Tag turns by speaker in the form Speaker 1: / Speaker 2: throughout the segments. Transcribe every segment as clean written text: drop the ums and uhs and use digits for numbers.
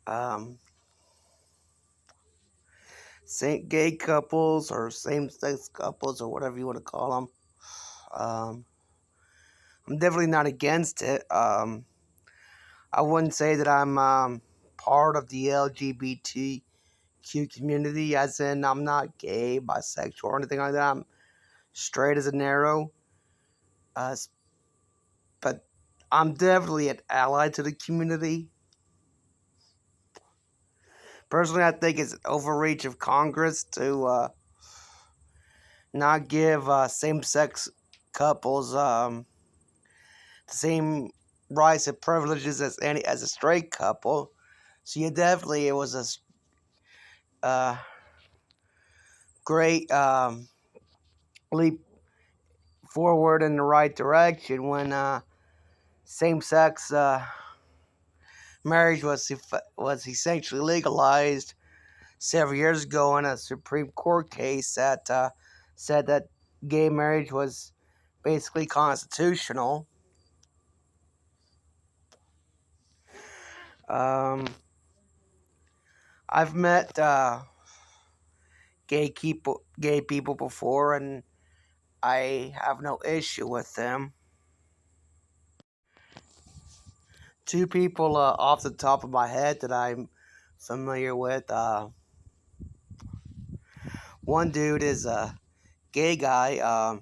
Speaker 1: Um, same gay couples or same-sex couples or whatever you want to call them. Um, I'm definitely not against it. I wouldn't say that I'm part of the LGBTQ community, as in I'm not gay, bisexual, or anything like that. I'm straight as an arrow. Uh, but I'm definitely an ally to the community. Personally, I think it's an overreach of Congress to not give same-sex couples the same rights and privileges as a straight couple. So yeah, definitely it was a great leap forward in the right direction when same-sex marriage was essentially legalized several years ago in a Supreme Court case that said that gay marriage was basically constitutional. Um, I've met gay people before, and I have no issue with them. Two people off the top of my head that I'm familiar with. One dude is a gay guy.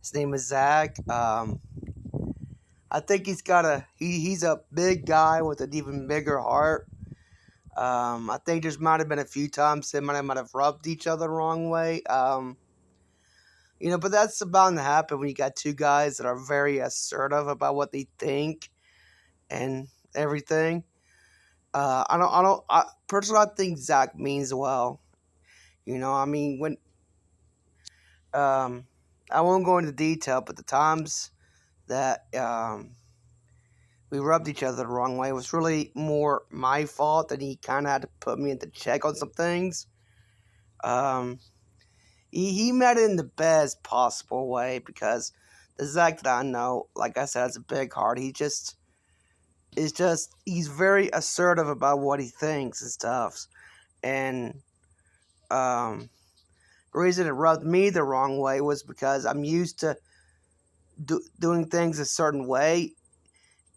Speaker 1: His name is Zach. I think he's a big guy with an even bigger heart. I think there's might have been a few times they might have rubbed each other the wrong way. But that's bound to happen when you got two guys that are very assertive about what they think and everything. Personally, I think Zach means well. I mean, um, I won't go into detail, but the times that we rubbed each other the wrong way was really more my fault, and he kind of had to put me into check on some things. Um, he met it in the best possible way because the Zach that I know, like I said, has a big heart. He's very assertive about what he thinks and stuff. And um, the reason it rubbed me the wrong way was because I'm used to doing things a certain way,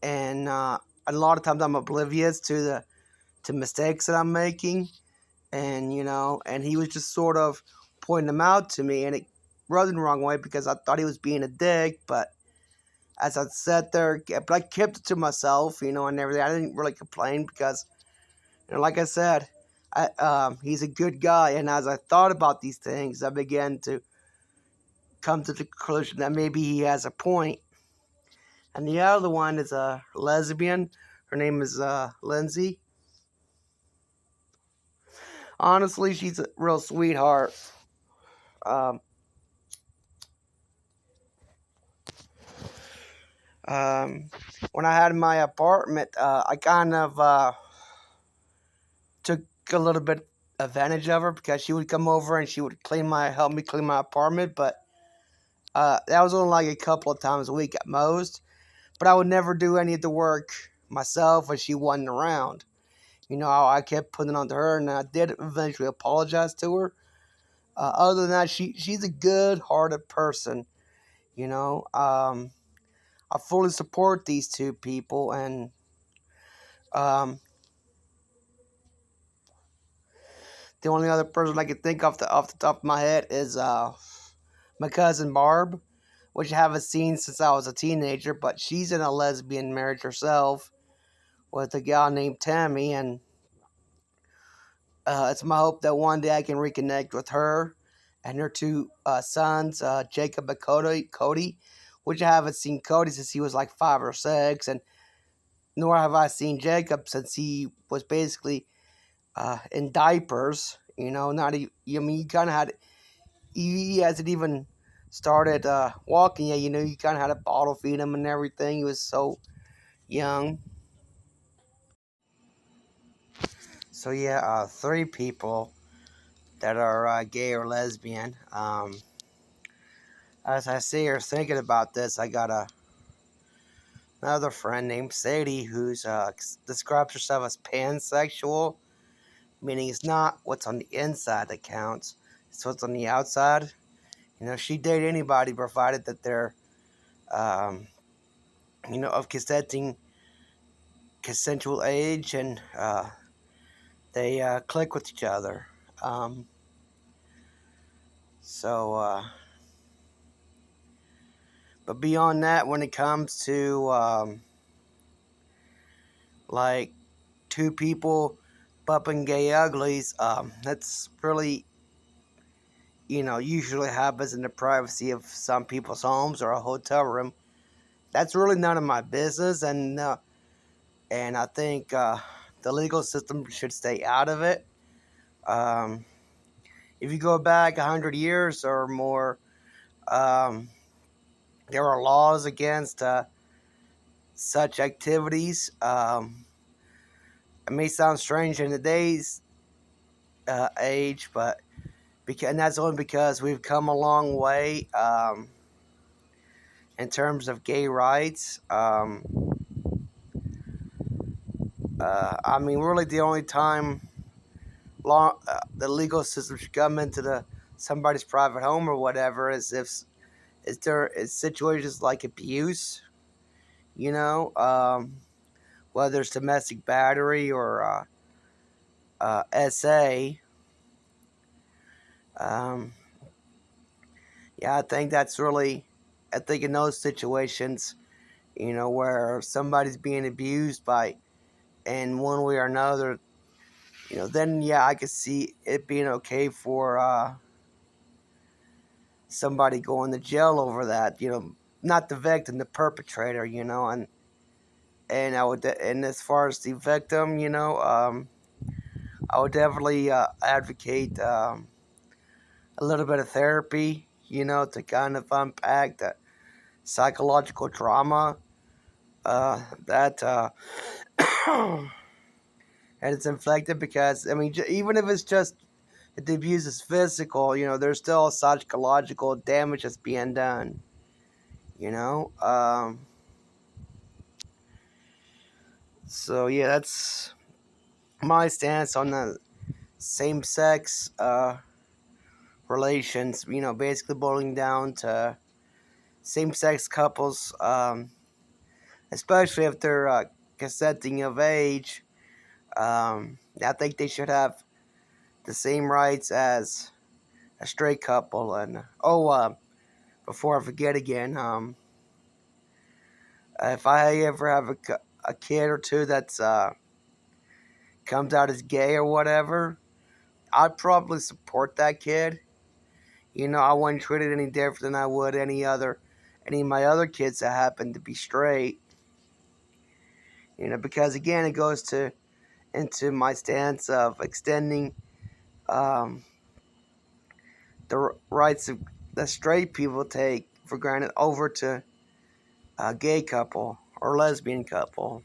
Speaker 1: and a lot of times I'm oblivious to mistakes that I'm making, and and he was just sort of pointing them out to me, and it rubbed me the wrong way because I thought he was being a dick, but as I sat there, but I kept it to myself, and everything. I didn't really complain because, like I said, he's a good guy, and as I thought about these things, I began to come to the conclusion that maybe he has a point. And the other one is a lesbian. Her name is Lindsay. Honestly, she's a real sweetheart. Um, um, when I had my apartment, I kind of took a little bit advantage of her because she would come over and she would help me clean my apartment. But that was only like a couple of times a week at most. But I would never do any of the work myself when she wasn't around. I kept putting it on to her, and I did eventually apologize to her. Other than that, she's a good-hearted person. You know, um, I fully support these two people, and um, the only other person I can think of off the top of my head is my cousin Barb, which I haven't seen since I was a teenager, but she's in a lesbian marriage herself with a gal named Tammy, and it's my hope that one day I can reconnect with her and her two sons, Jacob and Cody, which I haven't seen Cody since he was like 5 or 6, and nor have I seen Jacob since he was basically in diapers. Not even, I mean, he kind of had, he hasn't even started walking yet. You kind of had to bottle feed him and everything. He was so young. So yeah, three people that are gay or lesbian. As I sit here thinking about this, I got a another friend named Sadie who's describes herself as pansexual, meaning it's not what's on the inside that counts, it's what's on the outside. She date anybody provided that they're, um, of consensual age, and they click with each other. Um, so, but beyond that, when it comes to like two people bumping gay uglies, that's really, usually happens in the privacy of some people's homes or a hotel room. That's really none of my business, and I think the legal system should stay out of it. Um, if you go back 100 years or more, um, there are laws against such activities. It may sound strange in today's age, but and that's only because we've come a long way in terms of gay rights. I mean, really, the only time the legal system should come into somebody's private home or whatever is there is situations like abuse. Whether it's domestic battery or SA. Um, yeah, I think that's really, I think in those situations, where somebody's being abused by, in one way or another, then yeah, I could see it being okay for somebody going to jail over that. Not the victim, the perpetrator. And I would, and as far as the victim, I would definitely advocate a little bit of therapy, to kind of unpack the psychological trauma that and it's inflicted. Because I mean, even if it's just if the abuse is physical, there's still psychological damage that's being done. You know, so yeah, that's my stance on the same-sex relations. Basically boiling down to same-sex couples, especially if they're consenting of age. I think they should have the same rights as a straight couple. And before I forget again, if I ever have a kid or two that's comes out as gay or whatever, I'd probably support that kid. I wouldn't treat it any different than I would any of my other kids that happen to be straight. Because again, it goes into my stance of extending um, the rights of the straight people take for granted over to a gay couple or lesbian couple.